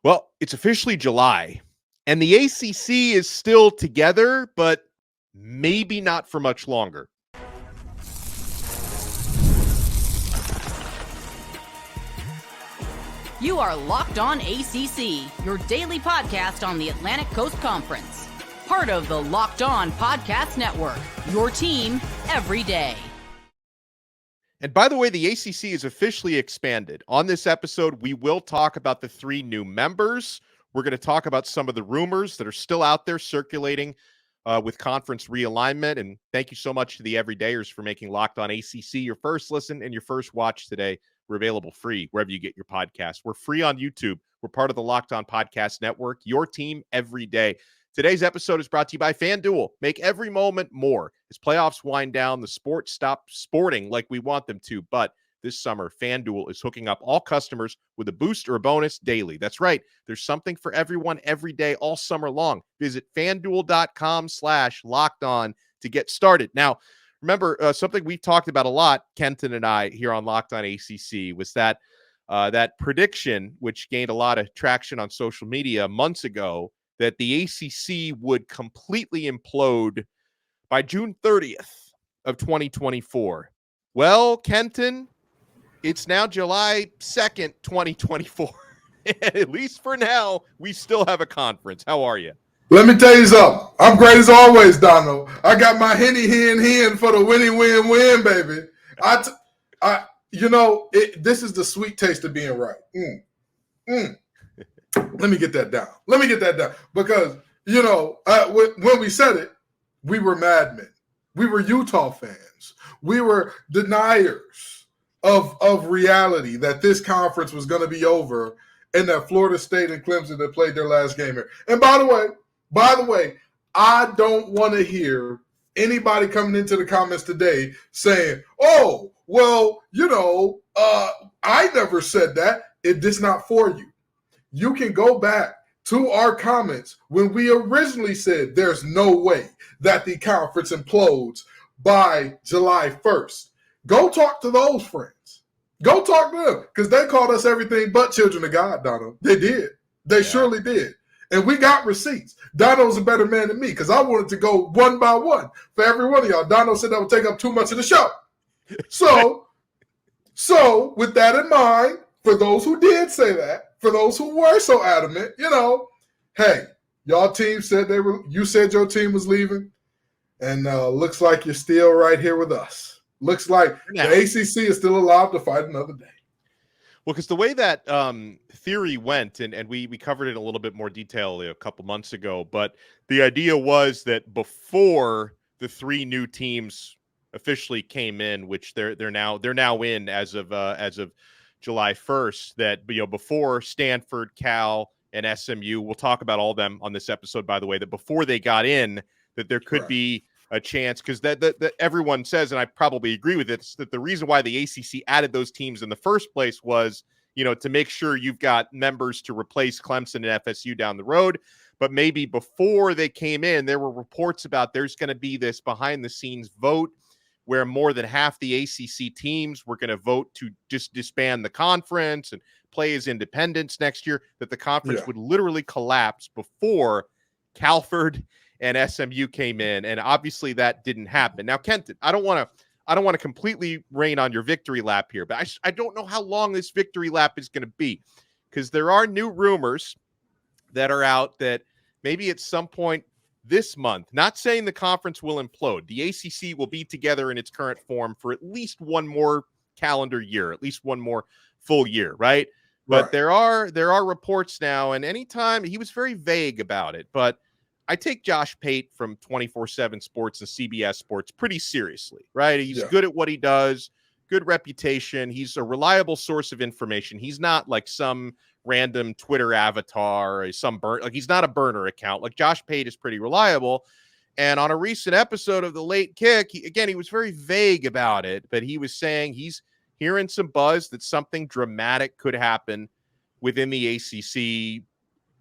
Well, it's officially July, and the ACC is still together, but maybe not for much longer. You are Locked On ACC, your daily podcast on the Atlantic Coast Conference. Part of the Locked On Podcast Network, your team every day. And by the way, the ACC is officially expanded. On this episode, we will talk about the 3 new members. We're going to talk about some of the rumors that are still out there circulating with conference realignment. And thank you so much to the everydayers for making Locked On ACC your first listen and your first watch today. We're available free wherever you get your podcasts. We're free on YouTube. We're part of the Locked On Podcast Network, your team every day. Today's episode is brought to you by FanDuel. Make every moment more. As playoffs wind down, the sports stop sporting like we want them to. But this summer, FanDuel is hooking up all customers with a boost or a bonus daily. That's right. There's something for everyone every day, all summer long. Visit FanDuel.com/lockedon to get started. Now, remember, something we've talked about a lot, Kenton and I, here on Locked On ACC, was that prediction, which gained a lot of traction on social media months ago, that the ACC would completely implode by June 30th of 2024. Well, Kenton, it's now July 2nd, 2024. At least for now, we still have a conference. How are you? Let me tell you something. I'm great as always, Donno. I got my henny hen for the winning win, baby. This is the sweet taste of being right. Let me get that down. Because, when we said it, we were madmen. We were Utah fans. We were deniers of reality that this conference was going to be over and that Florida State and Clemson had played their last game here. And by the way, I don't want to hear anybody coming into the comments today saying, oh, well, I never said that. It's not for you. You can go back to our comments when we originally said there's no way that the conference implodes by July 1st. Go talk to those friends. Go talk to them because they called us everything but children of God, Donno. They did. They surely did. And we got receipts. Donno's a better man than me because I wanted to go one by one for every one of y'all. Donno said that would take up too much of the show. So with that in mind, for those who did say that, for those who were so adamant, hey, y'all team said you said your team was leaving, and looks like you're still right here with us. Looks like the ACC is still alive to fight another day. Well, because the way that theory went, and we covered it in a little bit more detail a couple months ago, but the idea was that before the 3 new teams officially came in, which they're now in as of July 1st, that before Stanford, Cal, and SMU, we'll talk about all of them on this episode, by the way, that before they got in, that there could be a chance, because that everyone says, and I probably agree with it, that the reason why the ACC added those teams in the first place was, to make sure you've got members to replace Clemson and FSU down the road. But maybe before they came in, there were reports about there's going to be this behind-the-scenes vote where more than half the ACC teams were going to vote to just disband the conference and play as independents next year, that the conference would literally collapse before Calford and SMU came in. And obviously that didn't happen. Now, Kenton, I don't want to completely rain on your victory lap here, but I don't know how long this victory lap is going to be, because there are new rumors that are out that maybe at some point this month, not saying the conference will implode, the ACC will be together in its current form for at least one more calendar year, at least one more full year, right? But there are reports now, and anytime he was very vague about it, but I take Josh Pate from 24/7 Sports and CBS Sports pretty seriously, right? He's good at what he does, good reputation. He's a reliable source of information. He's not like some random Twitter avatar or he's not a burner account. Like Josh Pate is pretty reliable. And on a recent episode of The Late Kick, he was very vague about it, but he was saying he's hearing some buzz that something dramatic could happen within the ACC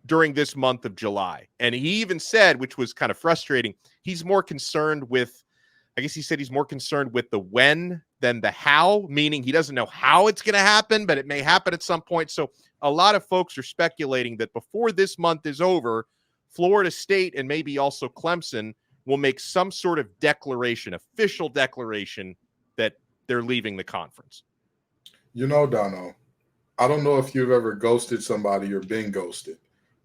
during this month of July. And he even said, which was kind of frustrating, he's more concerned with, I guess he said he's more concerned with the when than the how, meaning he doesn't know how it's going to happen, but it may happen at some point. So a lot of folks are speculating that before this month is over, Florida State and maybe also Clemson will make some sort of declaration, official declaration, that they're leaving the conference. You know, Donno, I don't know if you've ever ghosted somebody or been ghosted.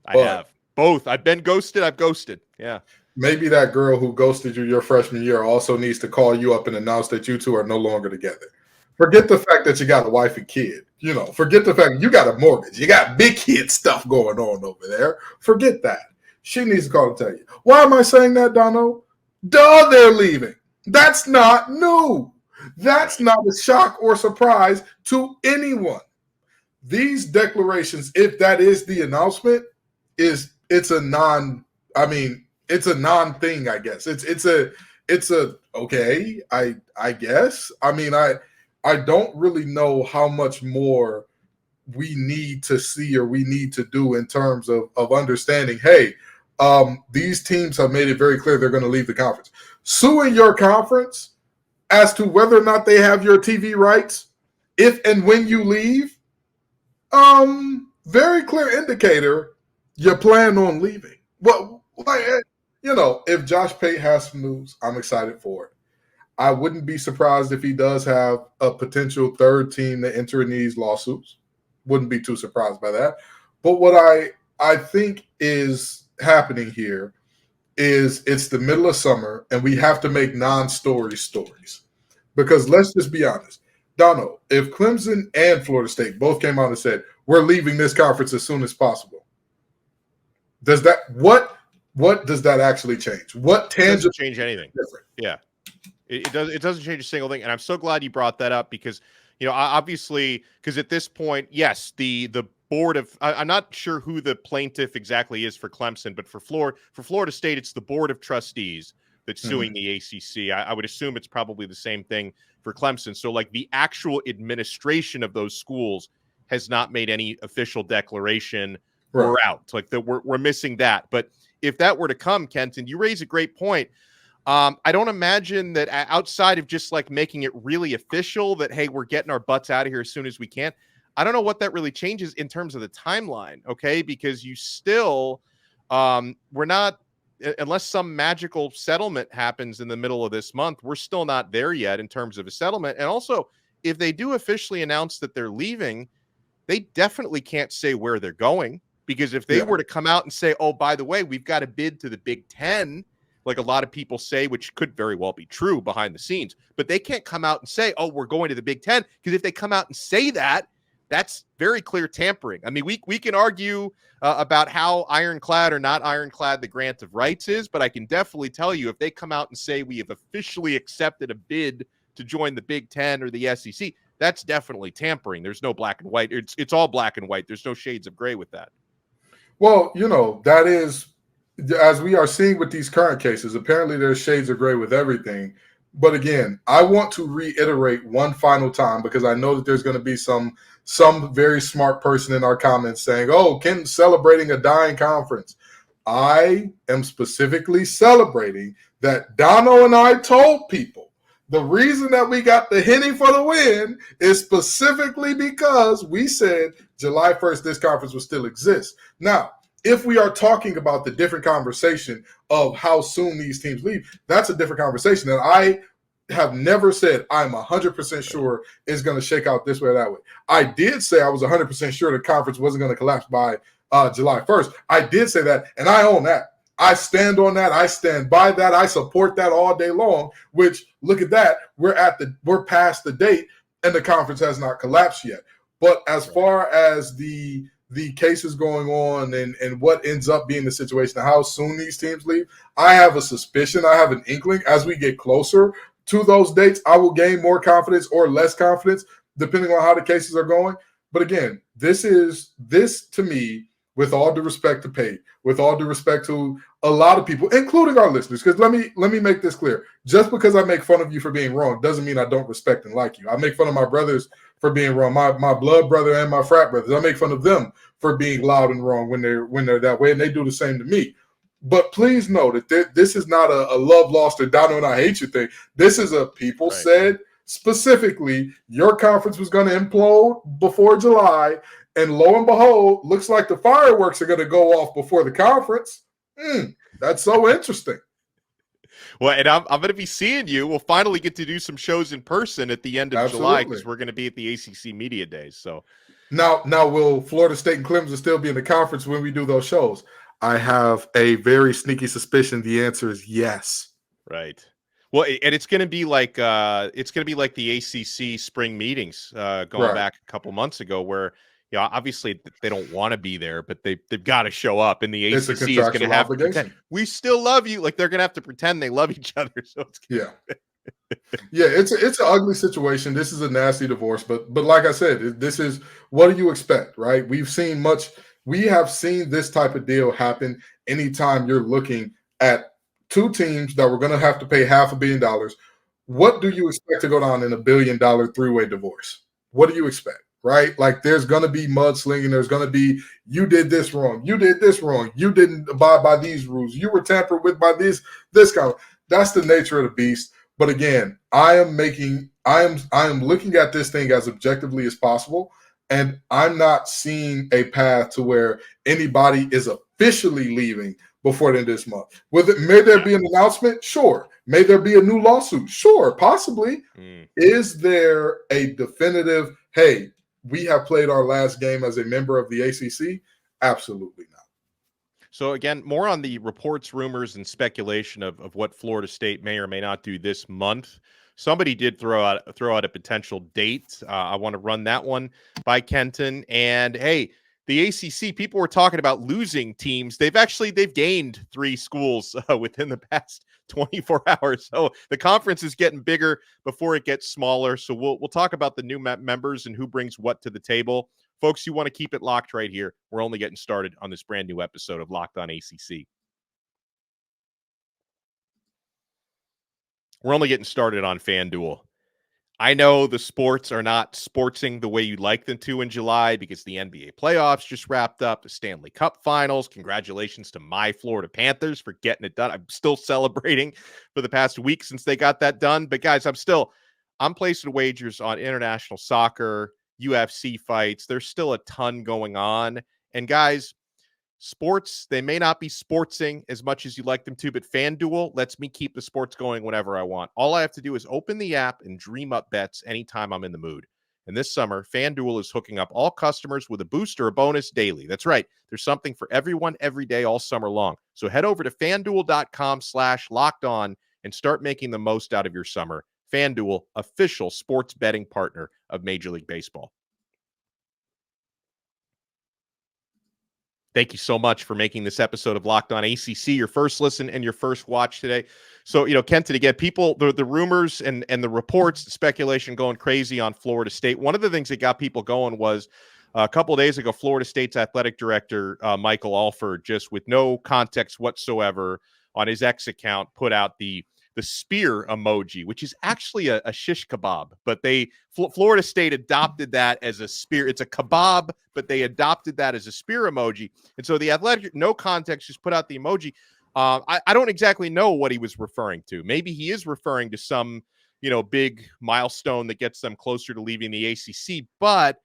I have. Both. I've been ghosted. I've ghosted. Yeah. Maybe that girl who ghosted you your freshman year also needs to call you up and announce that you two are no longer together. Forget the fact that you got a wife and kid. You know, forget the fact you got a mortgage. You got big kid stuff going on over there. Forget that. She needs to call and tell you. Why am I saying that, Donno? Duh, they're leaving. That's not new. That's not a shock or surprise to anyone. These declarations, if that is the announcement, it's a non-thing, I guess. It's a okay, I guess. I mean, I don't really know how much more we need to see or we need to do in terms of understanding, hey, these teams have made it very clear they're going to leave the conference. Suing your conference as to whether or not they have your TV rights, if and when you leave, very clear indicator you plan on leaving. Well, if Josh Pate has some news, I'm excited for it. I wouldn't be surprised if he does have a potential third team to enter in these lawsuits. Wouldn't be too surprised by that. But what I think is happening here is it's the middle of summer and we have to make non-story stories. Because let's just be honest. Donno, if Clemson and Florida State both came out and said, we're leaving this conference as soon as possible, what does that actually change? What tangible change anything? Different? Yeah. It doesn't change a single thing. And I'm so glad you brought that up because, obviously, because at this point, yes, the board of, I'm not sure who the plaintiff exactly is for Clemson, but for Florida State, it's the board of trustees that's suing the ACC. I would assume it's probably the same thing for Clemson. So like the actual administration of those schools has not made any official declaration. Right. We're out. Like we're missing that. But if that were to come, Kenton, you raise a great point. I don't imagine that outside of just like making it really official that, hey, we're getting our butts out of here as soon as we can. I don't know what that really changes in terms of the timeline. Okay. Because you still, we're not, unless some magical settlement happens in the middle of this month, we're still not there yet in terms of a settlement. And also, if they do officially announce that they're leaving, they definitely can't say where they're going. Because if they were to come out and say, oh, by the way, we've got a bid to the Big Ten, like a lot of people say, which could very well be true behind the scenes, but they can't come out and say, oh, we're going to the Big Ten. Because if they come out and say that, that's very clear tampering. I mean, we can argue about how ironclad or not ironclad the grant of rights is, but I can definitely tell you if they come out and say we have officially accepted a bid to join the Big Ten or the SEC, that's definitely tampering. There's no black and white. It's all black and white. There's no shades of gray with that. Well, that is, as we are seeing with these current cases, apparently there's shades of gray with everything. But again, I want to reiterate one final time because I know that there's going to be some very smart person in our comments saying, oh, Kenton's celebrating a dying conference. I am specifically celebrating that Donno and I told people the reason that we got the Henny for the win is specifically because we said July 1st, this conference will still exist. Now, if we are talking about the different conversation of how soon these teams leave, that's a different conversation. And I have never said I'm 100% sure it's going to shake out this way or that way. I did say I was 100% sure the conference wasn't going to collapse by July 1st. I did say that, and I own that. I stand on that. I stand by that. I support that all day long, which, look at that. We're past the date, and the conference has not collapsed yet. But as far as the cases going on and what ends up being the situation, how soon these teams leave, I have a suspicion, I have an inkling. As we get closer to those dates, I will gain more confidence or less confidence, depending on how the cases are going. But again, this to me, with all due respect to Pate, with all due respect to a lot of people, including our listeners, because let me make this clear. Just because I make fun of you for being wrong doesn't mean I don't respect and like you. I make fun of my brothers for being wrong, my blood brother and my frat brothers. I make fun of them for being loud and wrong when they're that way, and they do the same to me. But please know that this is not a love lost or Donno and I hate you thing. This is a people said specifically your conference was going to implode before July, And lo and behold, looks like the fireworks are going to go off before the conference. That's so interesting. Well, and I'm going to be seeing you. We'll finally get to do some shows in person at the end of July because we're going to be at the ACC Media Days. So now, will Florida State and Clemson still be in the conference when we do those shows? I have a very sneaky suspicion the answer is yes. Right. Well, and it's going to be like the ACC spring meetings going back a couple months ago, where obviously they don't want to be there, but they've got to show up, and the ACC is going to have to pretend, we still love you. Like they're going to have to pretend they love each other. So it's it's an ugly situation. This is a nasty divorce, but like I said, this is what do you expect, right? We have seen this type of deal happen anytime you're looking at two teams that were going to have to pay $500 million. What do you expect to go down in $1 billion three-way divorce? What do you expect, right? Like there's going to be mudslinging. There's going to be, you did this wrong. You did this wrong. You didn't abide by these rules. You were tampered with by this kind of, that's the nature of the beast. But again, I am looking at this thing as objectively as possible. And I'm not seeing a path to where anybody is officially leaving before the end of this month. May there be an announcement? Sure. May there be a new lawsuit? Sure, possibly. Is there a definitive, hey, we have played our last game as a member of the ACC? Absolutely not. So again, more on the reports, rumors, and speculation of what Florida State may or may not do this month. Somebody did throw out a potential date. I want to run that one by Kenton. And hey, the ACC, people were talking about losing teams. They've gained 3 schools within the past 24 hours. So the conference is getting bigger before it gets smaller. So we'll talk about the new members and who brings what to the table. Folks, you want to keep it locked right here. We're only getting started on this brand new episode of Locked On ACC. We're only getting started on FanDuel. I know the sports are not sportsing the way you'd like them to in July because the NBA playoffs just wrapped up, the Stanley Cup finals. Congratulations to my Florida Panthers for getting it done. I'm still celebrating for the past week since they got that done. But guys, I'm placing wagers on international soccer, UFC fights. There's still a ton going on. And guys, sports, they may not be sportsing as much as you like them to, but FanDuel lets me keep the sports going whenever I want. All I have to do is open the app and dream up bets anytime I'm in the mood. And this summer, FanDuel is hooking up all customers with a boost or a bonus daily. That's right. There's something for everyone every day all summer long. So head over to FanDuel.com/lockedon and start making the most out of your summer. FanDuel, official sports betting partner of Major League Baseball. Thank you so much for making this episode of Locked On ACC your first listen and your first watch today. So, Kenton, again, people, the rumors and the reports, the speculation going crazy on Florida State. One of the things that got people going was a couple of days ago, Florida State's athletic director, Michael Alford, just with no context whatsoever on his X account, put out the spear emoji, which is actually a shish kebab, but Florida State adopted that as a spear. It's a kebab, but they adopted that as a spear emoji. And so the athletic, no context, just put out the emoji. I don't exactly know what he was referring to. Maybe he is referring to some, big milestone that gets them closer to leaving the ACC, but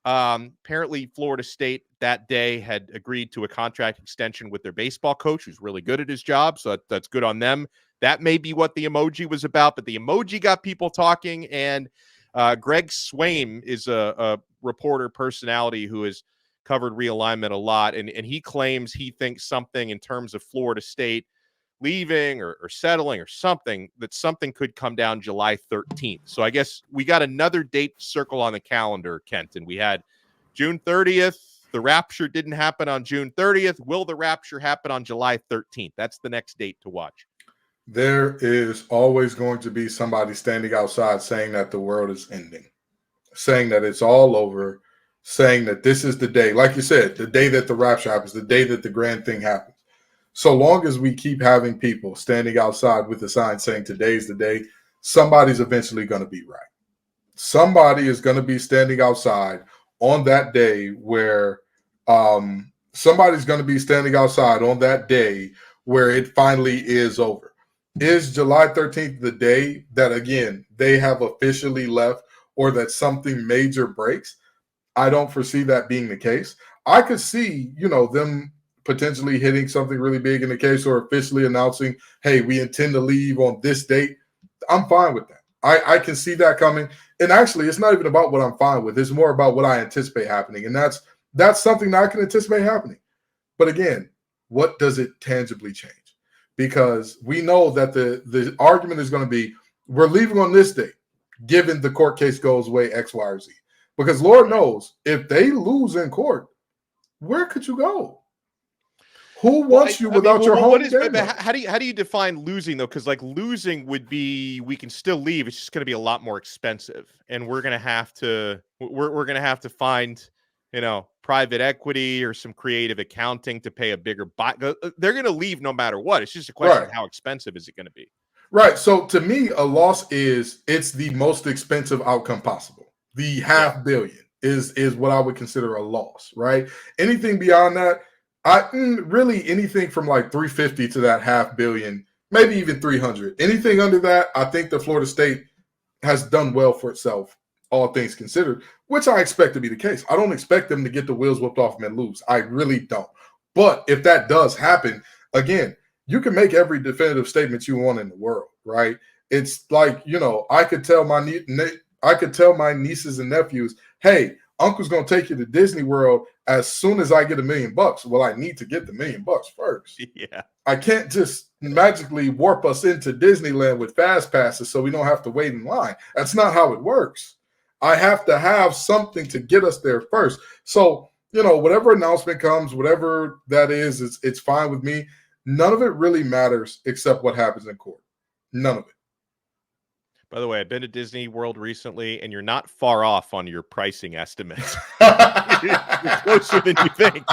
apparently Florida State that day had agreed to a contract extension with their baseball coach, who's really good at his job. So that's good on them. That may be what the emoji was about, but the emoji got people talking. And Greg Swaim is a reporter personality who has covered realignment a lot. And he claims he thinks something in terms of Florida State leaving or settling or something could come down July 13th. So I guess we got another date to circle on the calendar, Kenton. We had June 30th. The rapture didn't happen on June 30th. Will the rapture happen on July 13th? That's the next date to watch. There is always going to be somebody standing outside saying that the world is ending, saying that it's all over, saying that this is the day, like you said, the day that the rapture happens, the day that the grand thing happens. So long as we keep having people standing outside with a sign saying today's the day, somebody's eventually going to be right. Somebody is going to be standing outside on that day where somebody's going to be standing outside on that day where it finally is over. Is July 13th the day that, again, they have officially left or that something major breaks? I don't foresee that being the case. I could see, them potentially hitting something really big in the case or officially announcing, hey, we intend to leave on this date. I'm fine with that. I can see that coming. And actually, it's not even about what I'm fine with. It's more about what I anticipate happening. And that's something that I can anticipate happening. But again, what does it tangibly change? Because we know that the argument is going to be, we're leaving on this date, given the court case goes away X, Y, or Z. Because Lord knows, if they lose in court, where could you go? Who wants you without your home game? How do you define losing though? Because like losing would be we can still leave. It's just going to be a lot more expensive, and we're going to have to find private equity or some creative accounting to pay a bigger buy. They're going to leave no matter what. It's just a question of how expensive is it going to be. Right. So to me, a loss it's the most expensive outcome possible. The $500 million is what I would consider a loss. Right. Anything beyond that, really anything from like 350 to that $500 million, maybe even 300. Anything under that, I think the Florida State has done well for itself, all things considered, which I expect to be the case. I don't expect them to get the wheels whipped off them and lose. I really don't. But if that does happen, again, you can make every definitive statement you want in the world, right? It's like, I could tell my nieces and nephews, hey, Uncle's going to take you to Disney World as soon as I get $1 million. Well, I need to get the $1 million first. Yeah. I can't just magically warp us into Disneyland with fast passes so we don't have to wait in line. That's not how it works. I have to have something to get us there first. So, whatever announcement comes, whatever that is, it's fine with me. None of it really matters except what happens in court. None of it. By the way, I've been to Disney World recently, and you're not far off on your pricing estimates. You're closer than you think.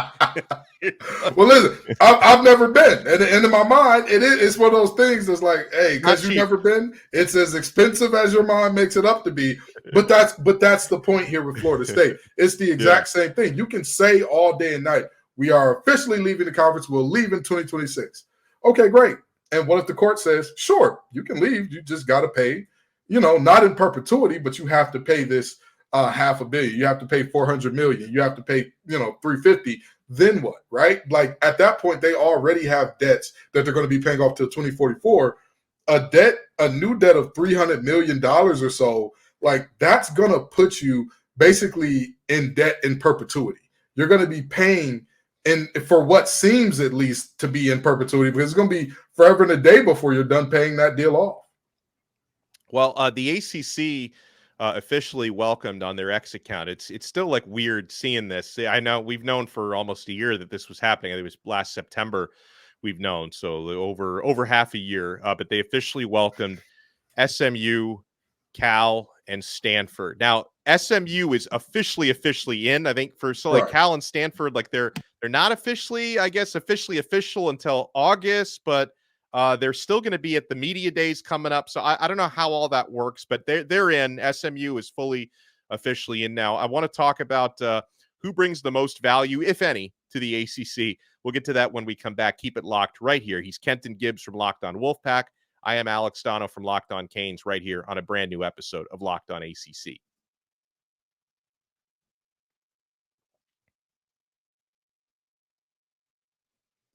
Well, listen, I've never been. And in my mind, it's one of those things that's like, hey, because you've never been, it's as expensive as your mind makes it up to be. But that's the point here with Florida State. It's the exact same thing. You can say all day and night, we are officially leaving the conference. We'll leave in 2026. Okay, great. And what if the court says, sure, you can leave. You just got to pay, not in perpetuity, but you have to pay this $500 million. You have to pay $400 million. You have to pay, $350. Then what, right? Like at that point, they already have debts that they're going to be paying off till 2044. A new debt of $300 million or so, like that's going to put you basically in debt in perpetuity. You're going to be paying for what seems at least to be in perpetuity, because it's going to be forever and a day before you're done paying that deal off. Well, the ACC officially welcomed on their X account. It's still like weird seeing this. I know we've known for almost a year that this was happening. I think it was last September we've known, so over half a year. But they officially welcomed SMU, Cal, and Stanford. Now, SMU is officially in. I think like Cal and Stanford, like they're not officially, I guess, official until August, but they're still going to be at the media days coming up. So I don't know how all that works, but they're in. SMU is fully officially in now. I want to talk about who brings the most value, if any, to the ACC. We'll get to that when we come back. Keep it locked right here. He's Kenton Gibbs from Locked On Wolfpack. I am Alex Donno from Locked On Canes right here on a brand new episode of Locked On ACC.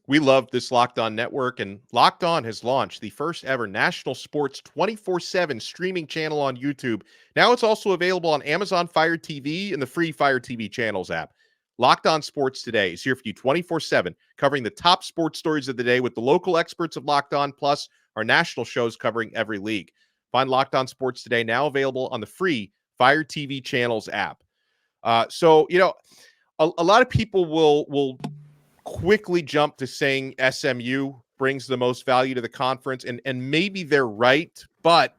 We love this Locked On network, and Locked On has launched the first ever national sports 24/7 streaming channel on YouTube. Now it's also available on Amazon Fire TV and the free Fire TV channels app. Locked On Sports Today is here for you 24/7, covering the top sports stories of the day with the local experts of Locked On, plus our national shows covering every league. Find Locked On Sports Today now available on the free Fire TV channels app. So, a lot of people will quickly jump to saying SMU brings the most value to the conference, and maybe they're right, but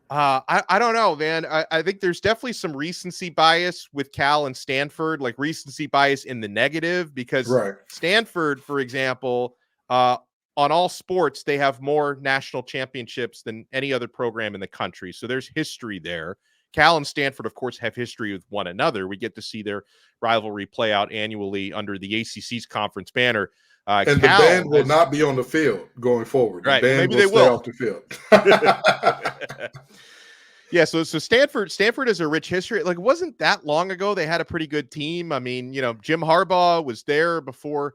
I don't know, man. I think there's definitely some recency bias with Cal and Stanford, like recency bias in the negative, because Stanford, for example, on all sports, they have more national championships than any other program in the country. So there's history there. Cal and Stanford, of course, have history with one another. We get to see their rivalry play out annually under the ACC's conference banner. And Cal, the band will not be on the field going forward. Right. The band Maybe they stay will off the field. Yeah, so Stanford has a rich history. Like, it wasn't that long ago they had a pretty good team. I mean, Jim Harbaugh was there before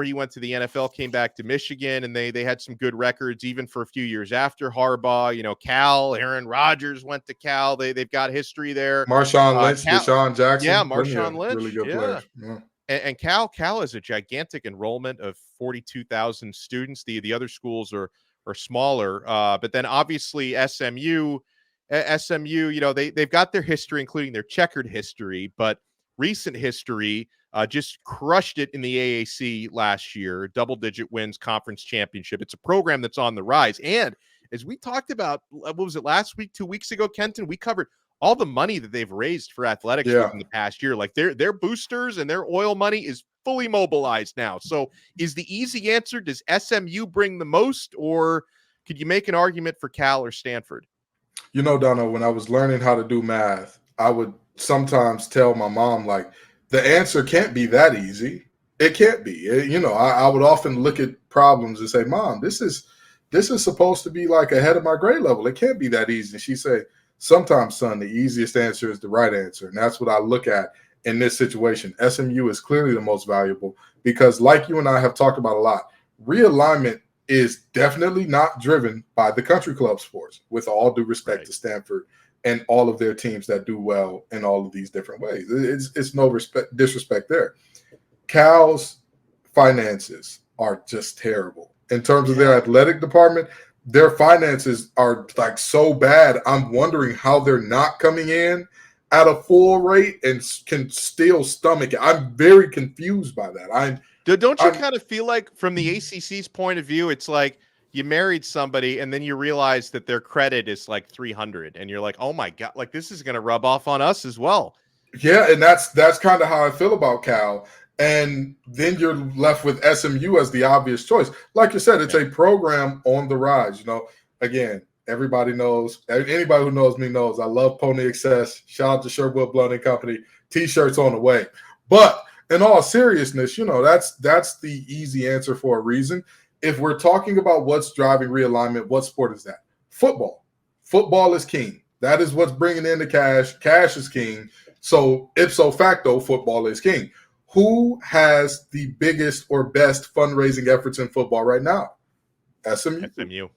he went to the NFL, came back to Michigan, and they had some good records even for a few years after Harbaugh. Cal, Aaron Rodgers went to Cal. They've got history there. Marshawn Lynch, Cal, Deshaun Jackson, yeah, plenty Marshawn of Lynch, really good yeah. players. Yeah. And Cal has a gigantic enrollment of 42,000 students. The other schools are smaller, but then obviously SMU, they've got their history, including their checkered history, but recent history just crushed it in the AAC last year. Double-digit wins, conference championship. It's a program that's on the rise. And as we talked about, what was it, last week, 2 weeks ago, Kenton, we covered all the money that they've raised for athletics within the past year. Like their boosters and their oil money is fully mobilized now. So is the easy answer, does SMU bring the most, or could you make an argument for Cal or Stanford? Donno, when I was learning how to do math, I would sometimes tell my mom, like, the answer can't be that easy. It can't be. I would often look at problems and say, Mom, this is supposed to be like ahead of my grade level. It can't be that easy. And she'd say, sometimes, son, the easiest answer is the right answer. And that's what I look at in this situation. SMU is clearly the most valuable because, like you and I have talked about a lot, realignment is definitely not driven by the country club sports, with all due respect to Stanford and all of their teams that do well in all of these different ways. It's no disrespect there. Cal's finances are just terrible. In terms of their athletic department, their finances are like so bad. I'm wondering how they're not coming in at a full rate and can still stomach it. I'm very confused by that. Don't you kind of feel like, from the ACC's point of view, it's like you married somebody and then you realize that their credit is like 300 and you're like, oh my God, like this is going to rub off on us as well. Yeah, and that's kind of how I feel about Cal. And then you're left with SMU as the obvious choice. Like you said, it's a program on the rise. Again, everybody knows, anybody who knows me knows I love Pony Excess. Shout out to Sherwood Blunt and Company. T-shirts on the way. But in all seriousness, that's the easy answer for a reason. If we're talking about what's driving realignment, what sport is that? Football. Football is king. That is what's bringing in the cash. Cash is king. So ipso facto, football is king. Who has the biggest or best fundraising efforts in football right now? SMU.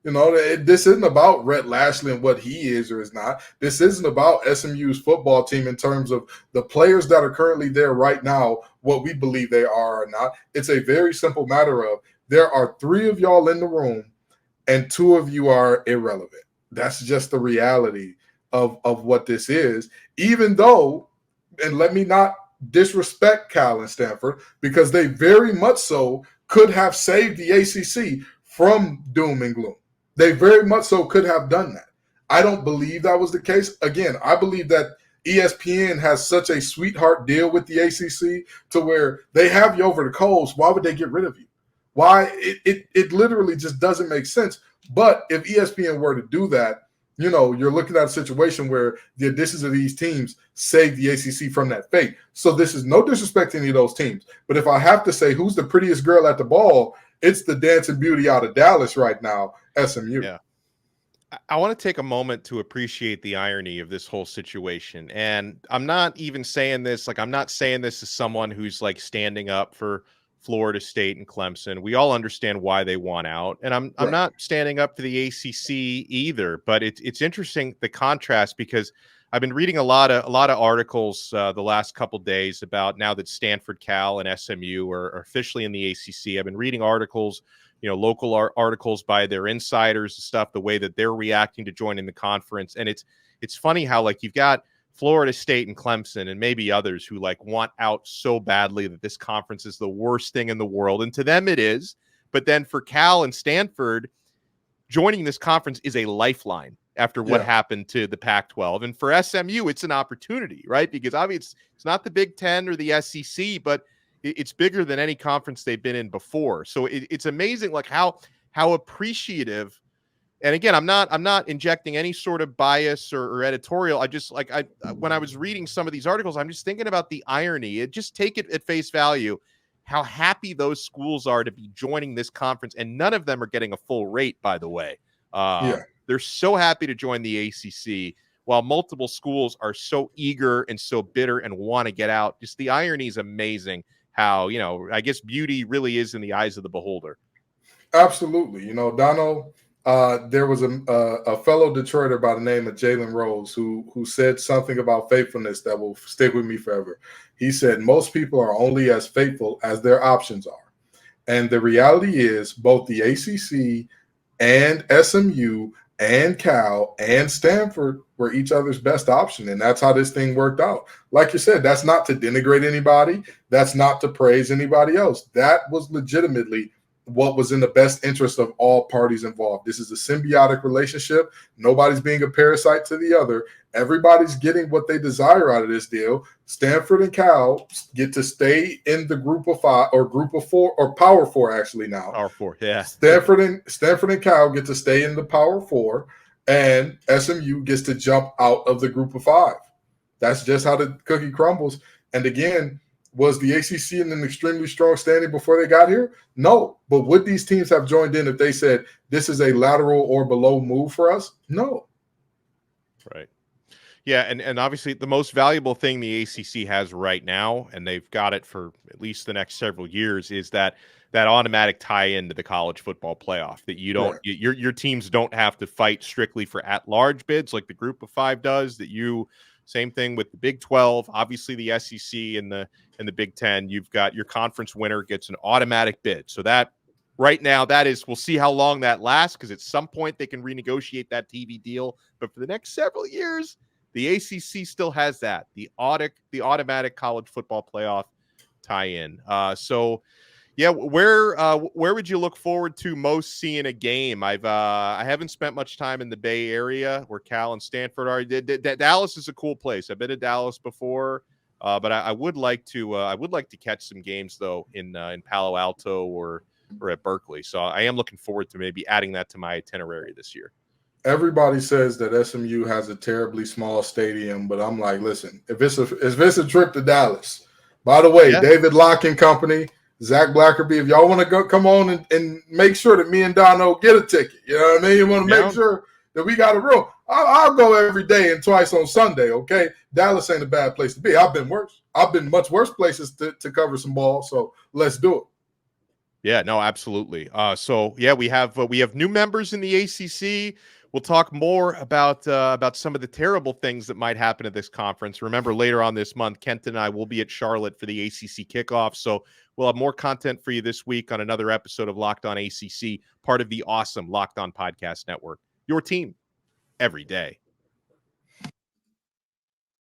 This isn't about Rhett Lashley and what he is or is not. This isn't about SMU's football team in terms of the players that are currently there right now, what we believe they are or not. It's a very simple matter of, there are 3 of y'all in the room and 2 of you are irrelevant. That's just the reality of what this is, even though, and let me not disrespect Cal and Stanford, because they very much so could have saved the ACC from doom and gloom. They very much so could have done that. I don't believe that was the case. Again, I believe that ESPN has such a sweetheart deal with the ACC to where they have you over the coals. Why would they get rid of you? Why? It literally just doesn't make sense. But if ESPN were to do that, you're looking at a situation where the additions of these teams saved the ACC from that fate. So this is no disrespect to any of those teams. But if I have to say who's the prettiest girl at the ball, it's the dancing beauty out of Dallas right now, SMU. Yeah. I want to take a moment to appreciate the irony of this whole situation. And I'm not even saying this, like, I'm not saying this as someone who's like standing up for Florida State and Clemson. We all understand why they want out. And I'm not standing up for the ACC either, but it's interesting, the contrast, because I've been reading a lot of articles the last couple days about, now that Stanford, Cal, and SMU are officially in the ACC. I've been reading articles, local articles by their insiders and stuff, the way that they're reacting to joining the conference. And it's funny how, like, you've got Florida State and Clemson and maybe others who like want out so badly that this conference is the worst thing in the world. And to them it is. But then for Cal and Stanford, joining this conference is a lifeline after what happened to the Pac-12. And for SMU, it's an opportunity, right? Because obviously it's not the Big Ten or the SEC, but it's bigger than any conference they've been in before. So it's amazing, like how appreciative. And again, I'm not injecting any sort of bias or editorial. I just when I was reading some of these articles, I'm just thinking about the irony. Just take it at face value, how happy those schools are to be joining this conference, and none of them are getting a full rate, by the way. they're so happy to join the ACC, while multiple schools are so eager and so bitter and want to get out. Just the irony is amazing how, I guess beauty really is in the eyes of the beholder. Absolutely. Donno, there was a fellow Detroiter by the name of Jalen Rose who said something about faithfulness that will stick with me forever. He said, most people are only as faithful as their options are. And the reality is both the ACC and SMU and Cal and Stanford were each other's best option. And that's how this thing worked out. Like you said, that's not to denigrate anybody. That's not to praise anybody else. That was legitimately what was in the best interest of all parties involved. This is a symbiotic relationship. Nobody's being a parasite to the other. Everybody's getting what they desire out of this deal. Stanford and Cal get to stay in the group of 5 or group of 4 or power 4 actually now. Power 4, yeah. Stanford and Cal get to stay in the power 4, and SMU gets to jump out of the group of 5. That's just how the cookie crumbles. And again, was the ACC in an extremely strong standing before they got here? No. But would these teams have joined in if they said this is a lateral or below move for us? No. Right. Yeah, and obviously the most valuable thing the ACC has right now, and they've got it for at least the next several years, is that automatic tie-in to the college football playoff. That you don't, your teams don't have to fight strictly for at-large bids like the Group of 5 does. Same thing with the Big 12, obviously the SEC and the Big 10. You've got your conference winner gets an automatic bid. So that right now, we'll see how long that lasts, because at some point they can renegotiate that TV deal. But for the next several years, the ACC still has that, the automatic college football playoff tie-in. Yeah, where would you look forward to most seeing a game? I haven't spent much time in the Bay Area where Cal and Stanford are. Dallas is a cool place. I've been to Dallas before, but I would like to catch some games though in Palo Alto or at Berkeley. So I am looking forward to maybe adding that to my itinerary this year. Everybody says that SMU has a terribly small stadium, but I'm like, listen, if it's a trip to Dallas, by the way, David Locke and company, Zach Blackerby, if y'all want to go, come on and make sure that me and Donno get a ticket. You know what I mean? You want to make sure that we got a room. I'll go every day and twice on Sunday, okay? Dallas ain't a bad place to be. I've been worse. I've been much worse places to cover some ball, so let's do it. Yeah, no, absolutely. We have new members in the ACC. We'll talk more about some of the terrible things that might happen at this conference. Remember, later on this month, Kenton and I will be at Charlotte for the ACC kickoff. So we'll have more content for you this week on another episode of Locked On ACC, part of the awesome Locked On Podcast Network. Your team every day.